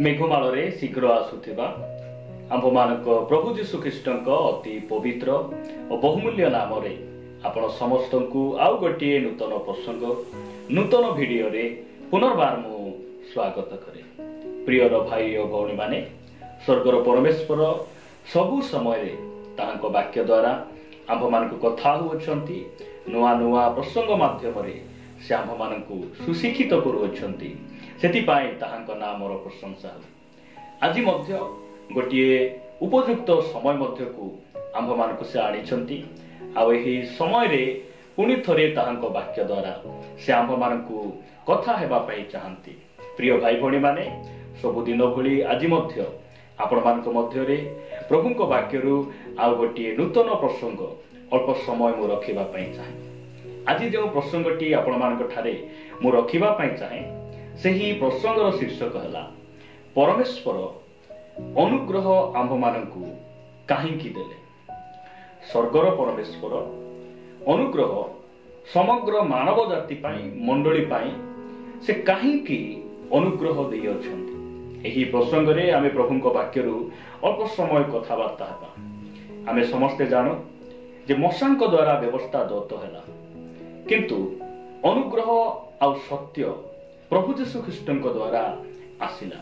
मेघमाଳରେ शीघ्र आसुथिबा आम्भमानक प्रभु जीशु ख्रीष्टଙ୍କ अति पवित्र और बहुमूल्य नाम रे आपण समस्तଙ୍କୁ आउ गोटे नूतन प्रसंग नूतन भिडियो रे पुनर्बार मु स्वागत करे। प्रियर भाई और भौणी माने स्वर्गर परमेश्वर सबु समय रे ताहांको वाक्य द्वारा आम्भमानक कथा होउछंती नुआ नुआ प्रसंग माध्यम रे से आम्भमानकु सुशिक्षित करूछंती सेति पाई ताहांको नामर प्रशंसा हो। आज मध्य गोटे उपयुक्त समय मध्य को आम्भमानकु से आनिछंती आ एही समय रे पुनि थरे ताहांको वाक्य द्वारा से आम्भमानकु कथा हेबा पाई चाहंती। प्रिय भाई भणी माने सबुदिन भली आज मध्य आपण मानक मध्य रे प्रभुको वाक्यरु आ गोटे नूतन प्रसंग अल्प समय मु रखिबा पाई चाहे। आज जो प्रसंगटी आपण मानक ठारे मु रखिबा पाई चाहे सेही प्रसंगर शीर्षक हला परमेश्वर अनुग्रह आम्भ मानकु काहींकी देले। स्वर्गर परमेश्वर अनुग्रह समग्र मानव जाति पाई मंडली पाई से काहींकी अनुग्रह देई अछंती। एही प्रसंग रे आमे प्रभुको वाक्यरु अल्प समय कथावार्ता हेबा। आमे समस्ते जानो जे मशांक द्वारा व्यवस्था दत्त हैला किंतु अनुग्रह आ सत्य प्रभु जीशु ख्रीष्टଙ୍କ द्वारा आसिला।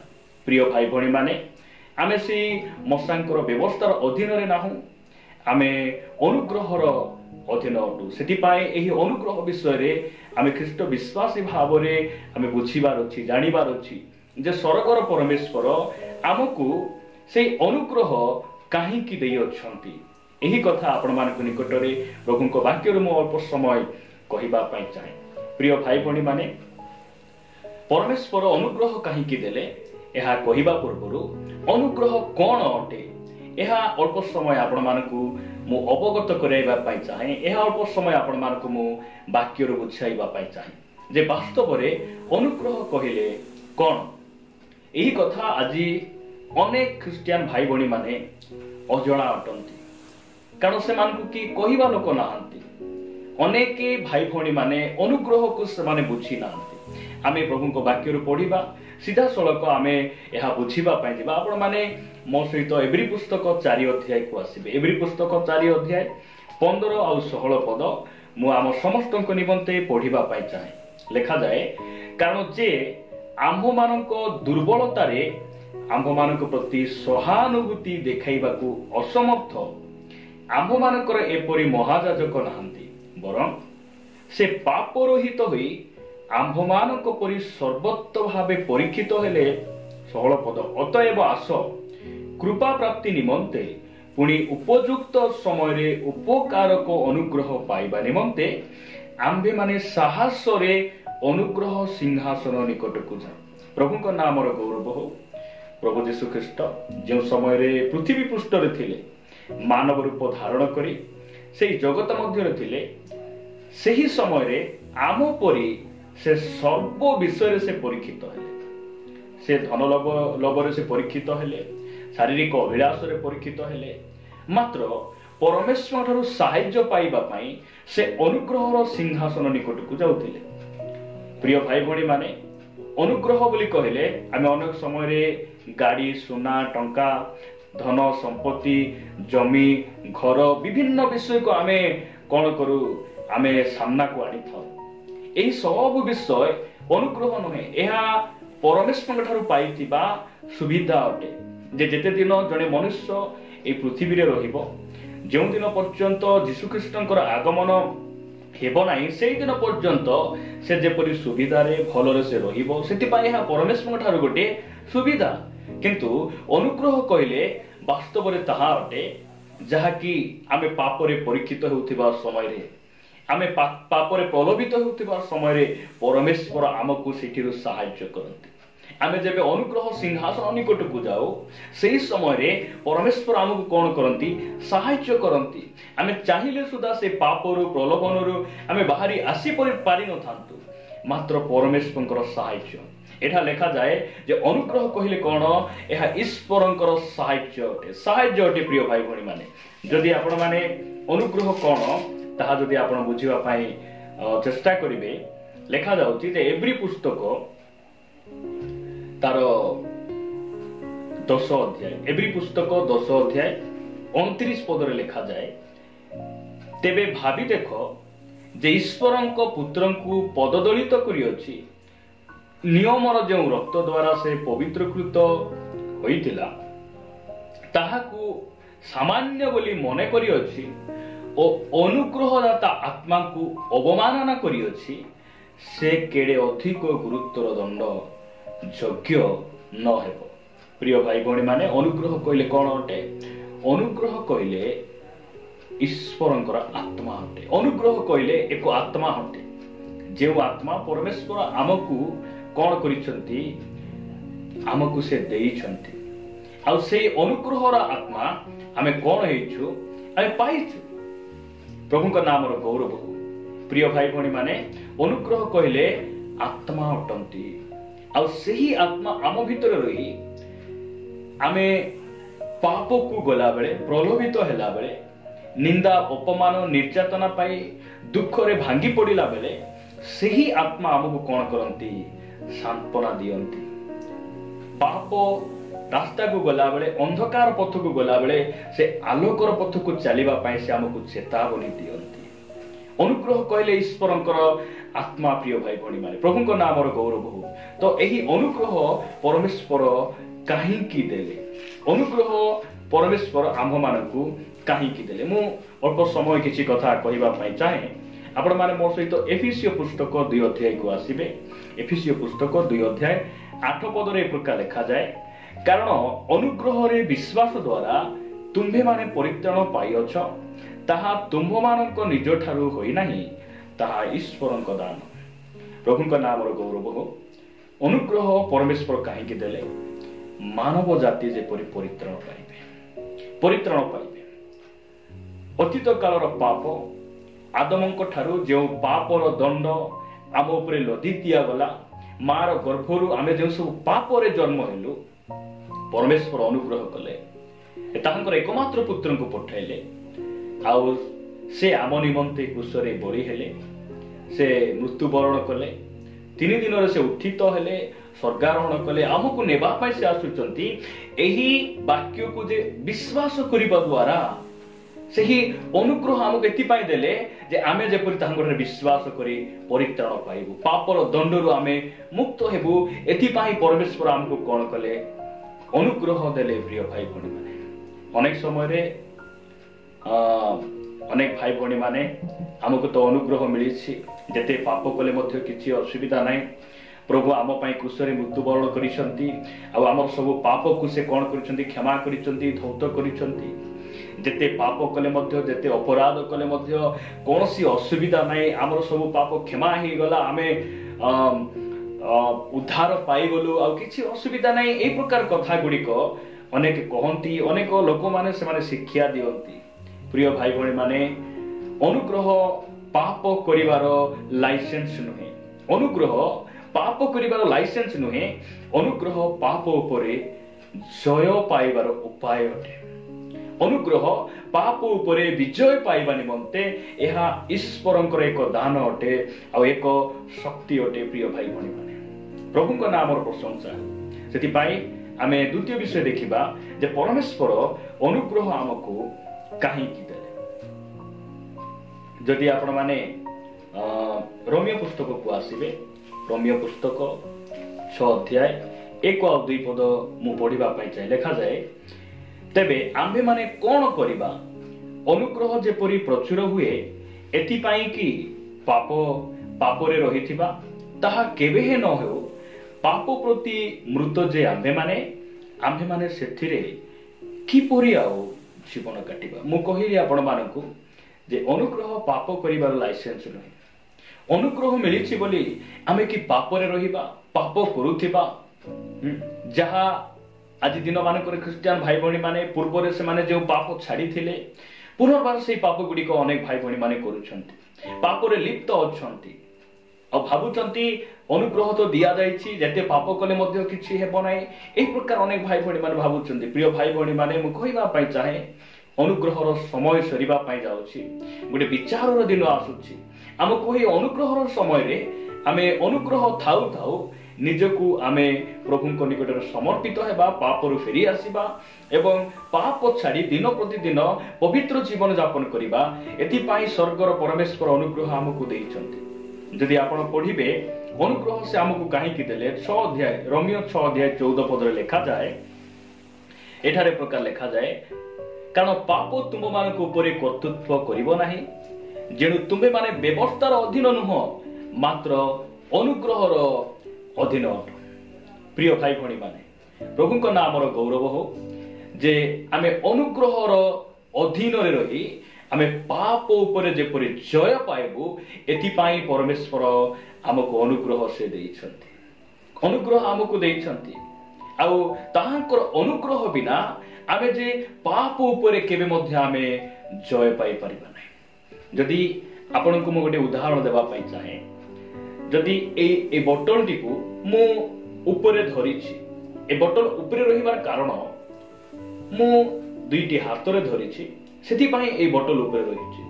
प्रिय भाई भणी माने आमे से मशांकर व्यवस्थार अधीन रे नाहु, आमे अनुग्रहर अधीन अटु। सेति पाए एही अनुग्रह विषय रे आमे ख्रीष्ट विश्वासी भाव रे आमे बुझिबार अछि, जानिबार अछि जे स्वर्गर परमेश्वर आमकु से अनुग्रह काहींकी देई अछंती। एही कथा आपण मानक निकट रे प्रभुको वाक्य रे मो अल्प समय कहिबा पाई चाहे। प्रिय भाई भणी माने परमेश्वर अनुग्रह काहींकी देले एहा कहिबा पूर्वरु अनुग्रह कोन अटे एहा अल्प समय आपण मानकु मु अवगत कराइबा पाई चाहे। एहा अल्प समय आपण मानकु मु वाक्य रे बुझाइबा पाई चाहे जे वास्तव रे अनुग्रह कहिले कोन। एही कथा आजि अनेक ख्रिस्टियन भाई भणी माने अजणा अटंती कारण से मानकु की कहिबा लोक नाहंती। अनेक भाई भणी माने अनुग्रह को से माने बुझी नाहंती। आमे प्रभुको वाक्य रे पढिबा सीधा सड़क आमे यह बुझिबा पाई जिबा। आपण माने मो सहित एवरी पुस्तक 4 अध्याय को आसीबे। एवरी पुस्तक 4 अध्याय 15 और 16 पद मु आम समस्तक निमंते पढिबा पाई चाहे। लिखा जाए कारण जे आम्भ मानक दुर्बलता रे आम्भ मानक प्रति सहानुभूति देखाइबाकू असमर्थ आम्भ मानकर एपरि महायाजक नाहंती, बरं से पाप रहित होई आम्भ मानक परि सर्वत्र भावे परीक्षित हेले। 16 पद अतएव आस कृपा प्राप्ति निमंते पुणी उपयुक्त समय रे उपकारक अनुग्रह पाइबा निमंते आम्भे माने साहस रे अनुग्रह सिंहासन निकट को जा। प्रभुको नामर गौरव हो। प्रभु जीशु ख्रीष्ट जो समय रे पृथ्वी पृष्ठ रे थिले मानव रूप धारण करी से जगत मध्य रे थिले सेही समय रे आम परी से सर्व विषय से परीक्षित हेले। से धन लोभ से परीक्षित हेले, शारीरिक अभिलाष रे परीक्षित हेले, मात्र परमेश्वर ठारू सहाय्य पाइबा पाई से अनुग्रहर सिंहासन निकट को जाउथिले। प्रिय भाई भणी माने अनुग्रह बोली कहले आमे अनेक समय रे गाड़ी सोना टंका धन संपत्ति जमी घर विभिन्न विषय को आमे कोन करू आमे सामना को आनी थाउ। एही सब विषय अनुग्रह नहे, एहा परमेश्वर ठारू पाइतिबा सुविधा अटे। जे जेते दिन जने मनुष्य ए पृथ्वी रे रहिबो जेउ दिन पर्यंत जीशु ख्रीष्टंकर आगमन हेबो नाही सेही दिन पर्यंत से जेपरि सुविधा रे भलरे से रहिबो। सेति पाई एहा परमेश्वर ठारू गोटे सुविधा। किंतु अनुग्रह कहले वास्तव रे ताहा अटे जहा कि आमे पाप रे परीक्षित होउथिबा समय रे आमे पाप रे प्रलोभित होउथिबा समय रे परमेश्वर आमको सेठिरु सहाय्य करंती। आमे जेबे अनुग्रह सिंहासन निकट को जाओ सेही समय रे परमेश्वर आमको कोन करंती सहाय्य करंती। आमे चाहिले सुदा से पापरु प्रलोभनरु आमे बाहरी आसी पारि न थांतु, मात्र परमेश्वरଙ୍କର सहाय्य। एठा लेखा जाए जे अनुग्रह कहिले कोन एहा ईश्वरଙ୍କର सहाय्य अटे, सहाय्य अटे। प्रिय भाई भणी माने जदि आपण माने अनुग्रह कोन ताहा जदि आपण बुझिबा पाई चेष्टा करिवे लेखा जाउची जे एवरी पुस्तक तार 10 अध्याय एब्री पुस्तक 10 अध्याय 29 पदरे लिखा जाए, तेबे भावी देख जे ईश्वरंक पुत्रंकु पददलित करियोछि, नियमर जो रक्त द्वारा से पवित्रकृत होइतिला ताहाकु सामान्य बोली मने करियोछि ओ अनुग्रहदाता आत्मा को अवमानना करियोछि, से केड़े अधिक गुरुत्वर दंड योग्य न हेबो। प्रिय भाई भौणी माने अनुग्रह कहले कौन अटे? अनुग्रह कहले ईश्वरंकर आत्मा अटे। अनुग्रह कहले एक आत्मा अटे, जे आत्मा परमेश्वर आमकु कौन करिसंती, आमकु से देइछंती। आ से अनुग्रहर आत्मा आमे कौन हेइछु, आमे पाइछु। प्रभु का नाम गौरव हो। प्रिय भाई भौणी माने अनुग्रह कहले आत्मा अटंती, आ सही आत्मा आम भीतर रही आमे पाप को गला बेले, प्रलोभित हैला बेले, निंदा अपमान निर्यातना पाई दुख रे भांगी पड़िला बेले सही आत्मा आमको कौन करंती, सांत्वना दियंती। पाप रास्ता को गला बेले, अंधकार पथ को गला बेले से आलोकर पथ को चलिबा पाई से आमको चेतावनी दियंती। अनुग्रह कहले ईश्वरंकर आत्मा। प्रिय भाई भौणी माने प्रभु को नाम गौरव हो। तो यही अनुग्रह परमेश्वर काहींकी देले, अनुग्रह परमेश्वर आम्भ मानकु काहींकी देले। मु अल्प समय किछि कथा कहिबा पई चाहे। आपण माने मोर सहित एफिसियो पुस्तक 2 अध्याय को आसीबे। एफिसियो पुस्तक 2 अध्याय 8 पदरे प्रकार लिखा जाए, कारण अनुग्रह रे विश्वास द्वारा तुम्भे माने परित्राण पाइअछ, ताहा तुम्भ मानक निज ठारू होई नाही, ताहा ईश्वरंक दान। प्रभु का नाम गौरव हो। अनुग्रह परमेश्वर काहींकी देले, मानव जाति जेपरि परित्राण पाइबे। अतीत कालर पाप आदमंक ठारू जो पापर दंड आम उपरे लदी दिया गला, मार गर्भरु आमे जो सब पाप रे जन्म हेलु, परमेश्वर अनुग्रह कले, ताहांकर एकमात्र पुत्र को पठाइले, आउ से आम निमंते क्रूसरे बलि हेले, से मृत्युवरण कले, 3 दिन से उत्थित हेले, स्वर्गारोहण कले, आमको नेबा पाई से आसुचंती। एही वाक्य को जे विश्वास करिबा द्वारा सही अनुग्रह आमको एति पाई देले जे आमे जेपरि ताहांकर विश्वास करी परित्राण पाइबु, पापर दंडरु आमे मुक्त हेबु। एति पाई परमेश्वर आमको कोन कले, अनुग्रह देले। प्रिय भाई भौणी माने अनेक समय रे अनेक भाई भौणी माने आमको तो अनुग्रह मिलिछि, जेते पाप कले मध्य किछि असुविधा नाही। प्रभु आम पाई क्रूसरे मृत्युवरण करिसंती, आ हमर सब पाप को से कोन करिसंती, क्षमा करिसंती, धौत करिसंती। जेते पाप कले मध्य, जेते अपराध कले मध्य कोनसी असुविधा नाही, हमर सब पाप क्षमा हे गला, आमे उद्धार पाई गलु, आ किछि असुविधा नाही। ए प्रकार कथा गुडी को अनेक कहंती, अनेक लोक माने से माने शिक्षा दियंती। प्रिय भाई भौणी माने अनुग्रह पाप करिवार लाइसेंस नुहे, अनुग्रह पाप करिवार लाइसेंस नुहे, अनुग्रह पाप उपरे जय पाइबार उपाय अटे। अनुग्रह पाप उपरे विजय पाइबा निमंते एहा ईश्वरंकर एक दान अटे, आ एक शक्ति अटे। प्रिय भाई भौणी माने प्रभु को नाम प्रशंसा। सेति पाई आमे द्वितीय विषय देखिबा जे परमेश्वर अनुग्रह आमको काहींकी देले। जदि आपण माने रोमियो पुस्तक को आसीबे, रोमियो पुस्तक 6 अध्याय 1 और 2 पद मु पढ़िबा पई चाहे। लिखा जाए, तेबे आम्भे माने कोन करिबा, अनुग्रह जेपरि प्रचुर हुए, एथि पाई कि पापरे रहिथिबा ताहा केबे हे न हो, पाप प्रति मृत जे आम्भे माने सेथिरे किपरि आउ जीवन काटिबा। मु कहिली आपण मानकु जे अनुग्रह पाप करिबार लाइसेंस नहि। अनुग्रह मिलिछि बोली आमे कि पापरे रहिबा, पाप करूथिबा। जहा आज दिन मानकर ख्रिस्टियन भाई भौणी माने पूर्व से माने जो पाप छाड़ी थिले, पुनर्बार से पाप गुडी को अनेक भाई भौणी माने करूछंती, पापरे लिप्त अछंती, आ भाबुचंती अनुग्रह तो दिया जाइछि, जेते पाप कले मध्य किछि हेबो नै। ए प्रकार अनेक भाई भौणी माने भाबुचंती। प्रिय भाई भौणी माने मु कहिबा पई चाहे, अनुग्रहर समय सरीबा पई जाउछि, गोटे विचारर दिन आसुछि। हमको हे अनुग्रहर समय रे आमे अनुग्रह थाउ थाउ ନିଜକୁ ଆମେ ପ୍ରଭୁଙ୍କ ନିକଟରେ ସମର୍ପିତ ହେବା, ପାପରୁ ଫେରି ଆସିବା ଏବଂ ପାପ ଛାଡ଼ି ଦିନ ପ୍ରତିଦିନ ପବିତ୍ର ଜୀବନ ଯାପନ କରିବା। ଏଥିପାଇଁ ସ୍ୱର୍ଗର ପରମେଶ୍ୱର ଅନୁଗ୍ରହ ଆମକୁ ଦେଇଛନ୍ତି। ଯଦି ଆପଣ ପଢ଼ିବେ ଅନୁଗ୍ରହ ସେ ଆମକୁ କାହିଁକି ଦେଲେ, 6 ଅଧ୍ୟାୟ ରୋମିଓ 6 ଅଧ୍ୟାୟ 14 ପଦରେ ଲେଖାଯାଏ, ଏଠାରେ ପ୍ରକାର ଲେଖାଯାଏ, କାରଣ ପାପ ତୁମମାନଙ୍କ ଉପରେ କର୍ତ୍ତୃତ୍ୱ କରିବ ନାହିଁ, ଯେଣୁ ତୁମେମାନେ ବ୍ୟବସ୍ଥାର ଅଧୀନ ନୁହଁ ମାତ୍ର ଅନୁଗ୍ରହର ଅଧୀନ ଅଟ। ପ୍ରିୟ ଭାଇ ଭଉଣୀ ମାନେ, ପ୍ରଭୁଙ୍କ ନାମର ଗୌରବ ହଉ ଯେ ଆମେ ଅନୁଗ୍ରହର ଅଧୀନରେ ରହି ଆମେ ପାପ ଉପରେ ଯେପରି ଜୟ ପାଇବୁ, ଏଥିପାଇଁ ପରମେଶ୍ୱର ଆମକୁ ଅନୁଗ୍ରହ ସେ ଦେଇଛନ୍ତି। ଅନୁଗ୍ରହ ଆମକୁ ଦେଇଛନ୍ତି। ଆଉ ତାହାଙ୍କର ଅନୁଗ୍ରହ ବିନା ଆମେ ଯେ ପାପ ଉପରେ କେବେ ମଧ୍ୟ ଆମେ ଜୟ ପାଇପାରିବା ନାହିଁ। ଯଦି ଆପଣଙ୍କୁ ମୁଁ ଗୋଟେ ଉଦାହରଣ ଦେବା ପାଇଁ ଚାହେଁ, ଯଦି এই ବୋଟଲଟିକୁ ମୁଁ ଉପରେ ଧରିଛି, ଏ ବୋଟଲ ଉପରେ ରହିବାର କାରଣ ମୁଁ ଦୁଇଟି ହାତରେ ଧରିଛି, ସେଥିପାଇଁ এই ବୋଟଲ ଉପରେ ରହିଛି।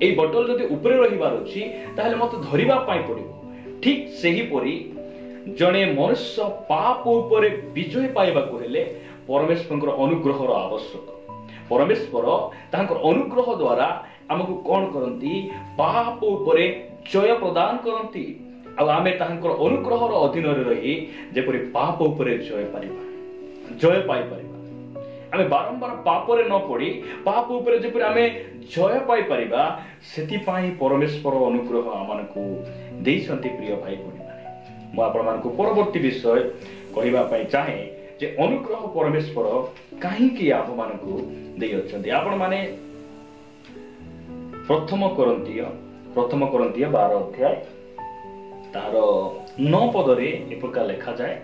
এই ବୋଟଲ ଯଦି ଉପରେ ରହିବାର ଅଛି ତାହେଲେ ମୋତେ ଧରିବା ପାଇଁ ପଡ଼ିବ। ଠିକ୍ ସେହିପରି ଜଣେ ମନୁଷ୍ୟ ପାପ ଉପରେ ବିଜୟ ପାଇବାକୁ ହେଲେ ପରମେଶ୍ୱରଙ୍କର ଅନୁଗ୍ରହର ଆବଶ୍ୟକ। ପରମେଶ୍ୱର ତାଙ୍କର ଅନୁଗ୍ରହ ଦ୍ୱାରା ଆମକୁ କ'ଣ କରନ୍ତି? ପାପ ଉପରେ ଜୟ ପ୍ରଦାନ କରନ୍ତି। ଆଉ ଆମେ ତାଙ୍କର ଅନୁଗ୍ରହର ଅଧୀନରେ ରହି ଯେପରି ପାପ ଉପରେ ଜୟ ପାଇପାରିବା। ଆମେ ବାରମ୍ବାର ପାପରେ ନ ପଡ଼ି ପାପ ଉପରେ ଯେପରି ଆମେ ଜୟ ପାଇପାରିବା, ସେଥିପାଇଁ ପରମେଶ୍ୱର ଅନୁଗ୍ରହ ଆମମାନଙ୍କୁ ଦେଇଛନ୍ତି। ପ୍ରିୟ ଭାଇ ଭଉଣୀମାନେ, ମୁଁ ଆପଣମାନଙ୍କୁ ପରବର୍ତ୍ତୀ ବିଷୟ କହିବା ପାଇଁ ଚାହେଁ ଯେ ଅନୁଗ୍ରହ ପରମେଶ୍ୱର କାହିଁକି ଆମମାନଙ୍କୁ ଦେଇଅଛନ୍ତି। ଆପଣମାନେ ପ୍ରଥମ କରନ୍ତୀୟ 12 ଅଧ୍ୟାୟ ତାହାର 9 ପଦରେ ଏପ୍ରକାର ଲେଖାଯାଏ,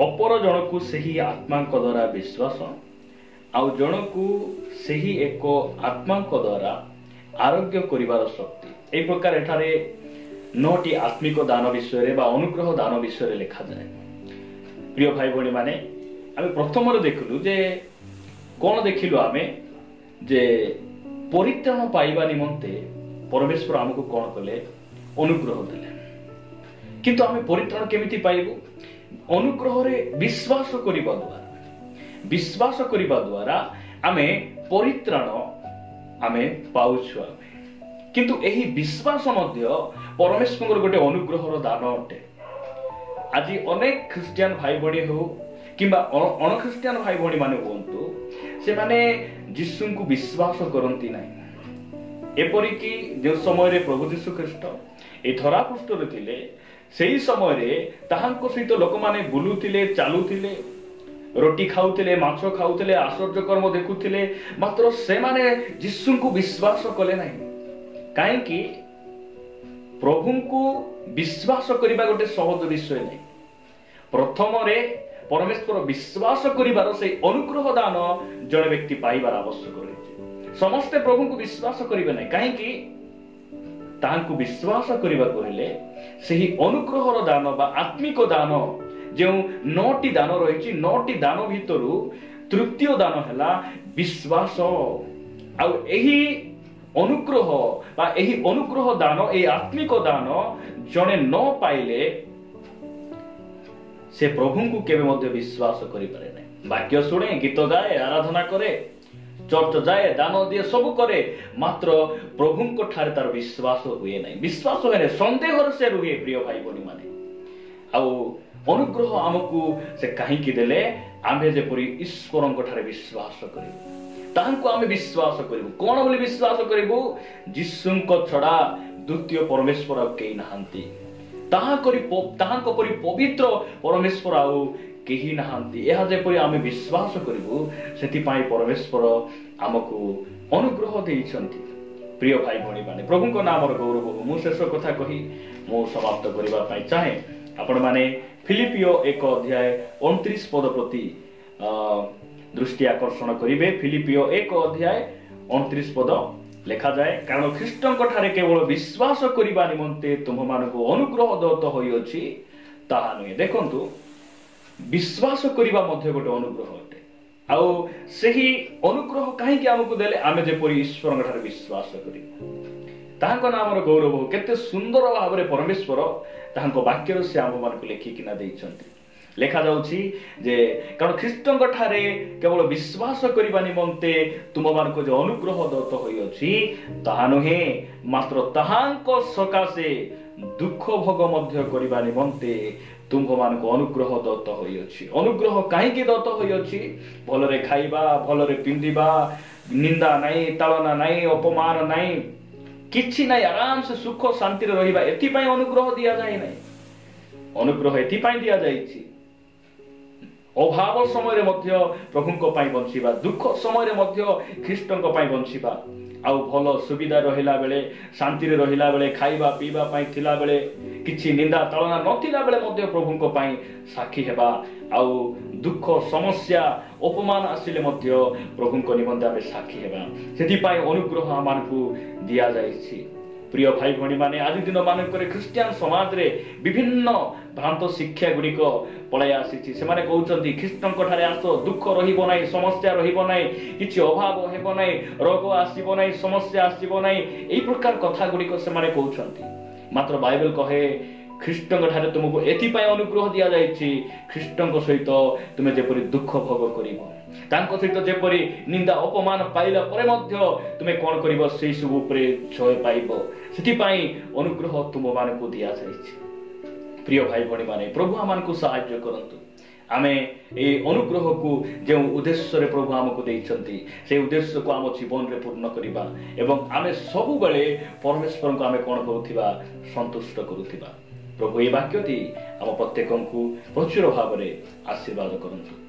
ଅପର ଜଣକୁ ସେହି ଆତ୍ମାଙ୍କ ଦ୍ୱାରା ବିଶ୍ୱାସ, ଆଉ ଜଣକୁ ସେହି ଏକ ଆତ୍ମାଙ୍କ ଦ୍ୱାରା ଆରୋଗ୍ୟ କରିବାର ଶକ୍ତି। ଏହି ପ୍ରକାର ଏଠାରେ 9ଟି ଆତ୍ମିକ ଦାନ ବିଷୟରେ ବା ଅନୁଗ୍ରହ ଦାନ ବିଷୟରେ ଲେଖାଯାଏ। ପ୍ରିୟ ଭାଇ ଭଉଣୀ ମାନେ, ଆମେ ପ୍ରଥମରେ ଦେଖିଲୁ ଯେ କ'ଣ ଦେଖିଲୁ ଆମେ ଯେ ପରିତ୍ରାଣ ପାଇବା ନିମନ୍ତେ ପରମେଶ୍ୱର ଆମକୁ କ'ଣ କଲେ? ଅନୁଗ୍ରହ ଦେଲେ। କିନ୍ତୁ ଆମେ ପରିତ୍ରାଣ କେମିତି ପାଇବୁ? ଅନୁଗ୍ରହରେ ବିଶ୍ୱାସ କରିବା ଦ୍ୱାରା ଆମେ ପରିତ୍ରାଣ ଆମେ ପାଉଛୁ। କିନ୍ତୁ ଏହି ବିଶ୍ୱାସ ମଧ୍ୟ ପରମେଶ୍ୱରଙ୍କର ଗୋଟେ ଅନୁଗ୍ରହର ଦାନ ଅଟେ। ଆଜି ଅନେକ ଖ୍ରୀଷ୍ଟିଆନ ଭାଇ ଭଉଣୀ ହଉ କିମ୍ବା ଅଣଖ୍ରୀଷ୍ଟିଆନ ଭାଇ ଭଉଣୀ ମାନେ ହୁଅନ୍ତୁ, ସେମାନେ ଯୀଶୁଙ୍କୁ ବିଶ୍ୱାସ କରନ୍ତି ନାହିଁ। ଏପରିକି ଯେଉଁ ସମୟରେ ପ୍ରଭୁ ଯୀଶୁ ଖ୍ରୀଷ୍ଟ ଏ ଧରାପୃଷ୍ଠରେ ଥିଲେ, ସେହି ସମୟରେ ତାହାଙ୍କ ସହିତ ଲୋକମାନେ ବୁଲୁଥିଲେ, ଚାଲୁଥିଲେ, ରୋଟି ଖାଉଥିଲେ, ମାଛ ଖାଉଥିଲେ, ଆଶ୍ଚର୍ଯ୍ୟ କର୍ମ ଦେଖୁଥିଲେ, ମାତ୍ର ସେମାନେ ଯୀଶୁଙ୍କୁ ବିଶ୍ୱାସ କଲେ ନାହିଁ। କାହିଁକି? ପ୍ରଭୁଙ୍କୁ ବିଶ୍ୱାସ କରିବା ଗୋଟେ ସହଜ ବିଷୟ ନାହିଁ। ପ୍ରଥମରେ ପରମେଶ୍ୱର ବିଶ୍ୱାସ କରିବାର ସେହି ଅନୁଗ୍ରହ ଦାନ ଜଣେ ବ୍ୟକ୍ତି ପାଇବାର ଆବଶ୍ୟକ ରହିଛି। ସମସ୍ତେ ପ୍ରଭୁଙ୍କୁ ବିଶ୍ୱାସ କରିବେ ନାହିଁ। କାହିଁକି? ତାହାଙ୍କୁ ବିଶ୍ୱାସ କରିବାକୁ ହେଲେ ସେହି ଅନୁଗ୍ରହର ଦାନ ବା ଆତ୍ମିକ ଦାନ, ଯେଉଁ 9ଟି ଦାନ ରହିଛି, 9ଟି ଦାନ ଭିତରୁ ତୃତୀୟ ଦାନ ହେଲା ବିଶ୍ୱାସ। ଆଉ ଏହି ଅନୁଗ୍ରହ ବା ଏହି ଅନୁଗ୍ରହ ଦାନ, ଏହି ଆତ୍ମିକ ଦାନ ଜଣେ ନ ପାଇଲେ ସେ ପ୍ରଭୁଙ୍କୁ କେବେ ମଧ୍ୟ ବିଶ୍ୱାସ କରିପାରେ ନାହିଁ। ବାକ୍ୟ ଶୁଣେ, ଗୀତ ଗାଏ, ଆରାଧନା କରେ, ଚର୍ଚ୍ଚ ଯାଏ, ଦାନ ଦିଏ, ସବୁ କରେ, ମାତ୍ର ପ୍ରଭୁଙ୍କ ଠାରେ ତାର ବିଶ୍ୱାସ ହୁଏ ନାହିଁ। ବିଶ୍ୱାସ ହୁଏ ନାହିଁ, ସନ୍ଦେହରେ ସେ ରୁହେ। ପ୍ରିୟ ଭାଇ ଭଉଣୀ ମାନେ, ଆଉ ଅନୁଗ୍ରହ ଆମକୁ ସେ କାହିଁକି ଦେଲେ? ଆମେ ଯେପରି ଈଶ୍ୱରଙ୍କ ଠାରେ ବିଶ୍ୱାସ କରିବୁ, ତାହାଙ୍କୁ ଆମେ ବିଶ୍ୱାସ କରିବୁ। କ'ଣ ବୋଲି ବିଶ୍ୱାସ କରିବୁ? ଯୀଶୁଙ୍କ ଛଡ଼ା ଦ୍ୱିତୀୟ ପରମେଶ୍ୱର ଆଉ କେହି ନାହାନ୍ତି। ତାହାଙ୍କ ପରି ପବିତ୍ର ପରମେଶ୍ୱର ଆଉ କେହି ନାହାନ୍ତି। ଏହା ଯେପରି ଆମେ ବିଶ୍ୱାସ କରିବୁ, ସେଥିପାଇଁ ପରମେଶ୍ୱର ଆମକୁ ଅନୁଗ୍ରହ ଦେଇଛନ୍ତି। ପ୍ରିୟ ଭାଇ ଭଉଣୀ ମାନେ, ପ୍ରଭୁଙ୍କ ନାମର ଗୌରବ। ମୁଁ ଶେଷ କଥା କହି ମୁଁ ସମାପ୍ତ କରିବା ପାଇଁ ଚାହେଁ। ଆପଣମାନେ ଫିଲିପିଓ 1 ଅଧ୍ୟାୟ 29 ପଦ ପ୍ରତି ଦୃଷ୍ଟି ଆକର୍ଷଣ କରିବେ। ଫିଲିପିଓ 1 ଅଧ୍ୟାୟ 29 ପଦ ଲେଖାଯାଏ, କାରଣ ଖ୍ରୀଷ୍ଟଙ୍କ ଠାରେ କେବଳ ବିଶ୍ୱାସ କରିବା ନିମନ୍ତେ ତୁମମାନଙ୍କୁ ଅନୁଗ୍ରହ ଦତ୍ତ ହୋଇଅଛି, ତାହା ନୁହେଁ। ଦେଖନ୍ତୁ, ବିଶ୍ୱାସ କରିବା ମଧ୍ୟ ଗୋଟେ ଅନୁଗ୍ରହ ଅଟେ। ଆଉ ସେହି ଅନୁଗ୍ରହ କାହିଁକି ଆମକୁ ଦେଲେ? ଆମେ ଯେପରି ଈଶ୍ୱରଙ୍କ ଠାରେ ବିଶ୍ୱାସ କରିବୁ। ତାହାଙ୍କ ନାମର ଗୌରବ କେତେ ସୁନ୍ଦର ଭାବରେ ପରମେଶ୍ୱର ତାହାଙ୍କ ବାକ୍ୟରୁ ସେ ଆମମାନଙ୍କୁ ଲେଖିକିନା ଦେଇଛନ୍ତି। ଲେଖାଯାଉଛି ଯେ କାରଣ ଖ୍ରୀଷ୍ଟଙ୍କ ଠାରେ କେବଳ ବିଶ୍ୱାସ କରିବା ନିମନ୍ତେ ତୁମମାନଙ୍କୁ ଯେ ଅନୁଗ୍ରହ ଦତ୍ତ ହୋଇଅଛି ତାହା ନୁହେଁ, ମାତ୍ର ତାହାଙ୍କ ସକାଶେ ଦୁଃଖ ଭୋଗ ମଧ୍ୟ କରିବା ନିମନ୍ତେ ତୁମମାନଙ୍କୁ ଅନୁଗ୍ରହ ଦତ୍ତ ହୋଇଅଛି। ଅନୁଗ୍ରହ କାହିଁକି ଦତ୍ତ ହୋଇଅଛି? ଭଲରେ ଖାଇବା, ଭଲରେ ପିନ୍ଧିବା, ନିନ୍ଦା ନାହିଁ, ତାଳନା ନାହିଁ, ଅପମାନ ନାହିଁ, କିଛି ନାହିଁ, ଆରାମସେ ସୁଖ ଶାନ୍ତିରେ ରହିବା, ଏଥିପାଇଁ ଅନୁଗ୍ରହ ଦିଆଯାଏ ନାହିଁ। ଅନୁଗ୍ରହ ଏଥିପାଇଁ ଦିଆଯାଇଛି ଅଭାବ ସମୟରେ ମଧ୍ୟ ପ୍ରଭୁଙ୍କ ପାଇଁ ବଞ୍ଚିବା, ଦୁଃଖ ସମୟରେ ମଧ୍ୟ ଖ୍ରୀଷ୍ଟଙ୍କ ପାଇଁ ବଞ୍ଚିବା, ଆଉ ଭଲ ସୁବିଧା ରହିଲା ବେଳେ, ଶାନ୍ତିରେ ରହିଲା ବେଳେ, ଖାଇବା ପିଇବା ପାଇଁ ଥିଲା ବେଳେ, କିଛି ନିନ୍ଦା ତାଳନା ନଥିଲା ବେଳେ ମଧ୍ୟ ପ୍ରଭୁଙ୍କ ପାଇଁ ସାକ୍ଷୀ ହେବା, ଆଉ ଦୁଃଖ ସମସ୍ୟା ଅପମାନ ଆସିଲେ ମଧ୍ୟ ପ୍ରଭୁଙ୍କ ନିମନ୍ତେ ଆମେ ସାକ୍ଷୀ ହେବା। ସେଥିପାଇଁ ଅନୁଗ୍ରହ ଆମମାନଙ୍କୁ ଦିଆଯାଇଛି। ପ୍ରିୟ ଭାଇ ଭଉଣୀ ମାନେ, ଆଜି ଦିନ ମାନଙ୍କରେ ଖ୍ରୀଷ୍ଟିଆନ ସମାଜରେ ବିଭିନ୍ନ ଭ୍ରାନ୍ତ ଶିକ୍ଷା ଗୁଡ଼ିକ ପଳାଇ ଆସିଛି। ସେମାନେ କହୁଛନ୍ତି ଖ୍ରୀଷ୍ଟଙ୍କ ଠାରେ ଆସ, ଦୁଃଖ ରହିବ ନାହିଁ, ସମସ୍ୟା ରହିବ ନାହିଁ, କିଛି ଅଭାବ ହେବ ନାହିଁ, ରୋଗ ଆସିବ ନାହିଁ, ସମସ୍ୟା ଆସିବ ନାହିଁ, ଏହି ପ୍ରକାର କଥା ଗୁଡ଼ିକ ସେମାନେ କହୁଛନ୍ତି। ମାତ୍ର ବାଇବେଲ କହେ ଖ୍ରୀଷ୍ଟଙ୍କ ଠାରେ ତୁମକୁ ଏଥିପାଇଁ ଅନୁଗ୍ରହ ଦିଆଯାଇଛି, ଖ୍ରୀଷ୍ଟଙ୍କ ସହିତ ତୁମେ ଯେପରି ଦୁଃଖ ଭୋଗ କରିବ, ତାଙ୍କ ସହିତ ଯେପରି ନିନ୍ଦା ଅପମାନ ପାଇଲା ପରେ ମଧ୍ୟ ତୁମେ କଣ କରିବ, ସେଇ ସବୁ ଉପରେ ଜୟ ପାଇବ। ସେଥିପାଇଁ ଅନୁଗ୍ରହ ତୁମମାନଙ୍କୁ ଦିଆଯାଇଛି। ପ୍ରିୟ ଭାଇ ଭଉଣୀ ମାନେ, ପ୍ରଭୁ ଆମମାନଙ୍କୁ ସାହାଯ୍ୟ କରନ୍ତୁ। ଆମେ এই ଅନୁଗ୍ରହକୁ ଯେଉଁ ଉଦ୍ଦେଶ୍ୟରେ ପ୍ରଭୁ ଆମକୁ ଦେଇଛନ୍ତି সেই ଉଦ୍ଦେଶ୍ୟକୁ ଆମ ଜୀବନରେ ପୂର୍ଣ୍ଣ କରିବା ଏବଂ ଆମେ ସବୁବେଳେ ପରମେଶ୍ୱରଙ୍କୁ ଆମେ କଣ କରୁଥିବା, ସନ୍ତୁଷ୍ଟ କରୁଥିବା। ପ୍ରଭୁ ଏହି ବାକ୍ୟଟି ଆମ ପ୍ରତ୍ୟେକଙ୍କୁ ପ୍ରଚୁର ଭାବରେ ଆଶୀର୍ବାଦ କରନ୍ତୁ।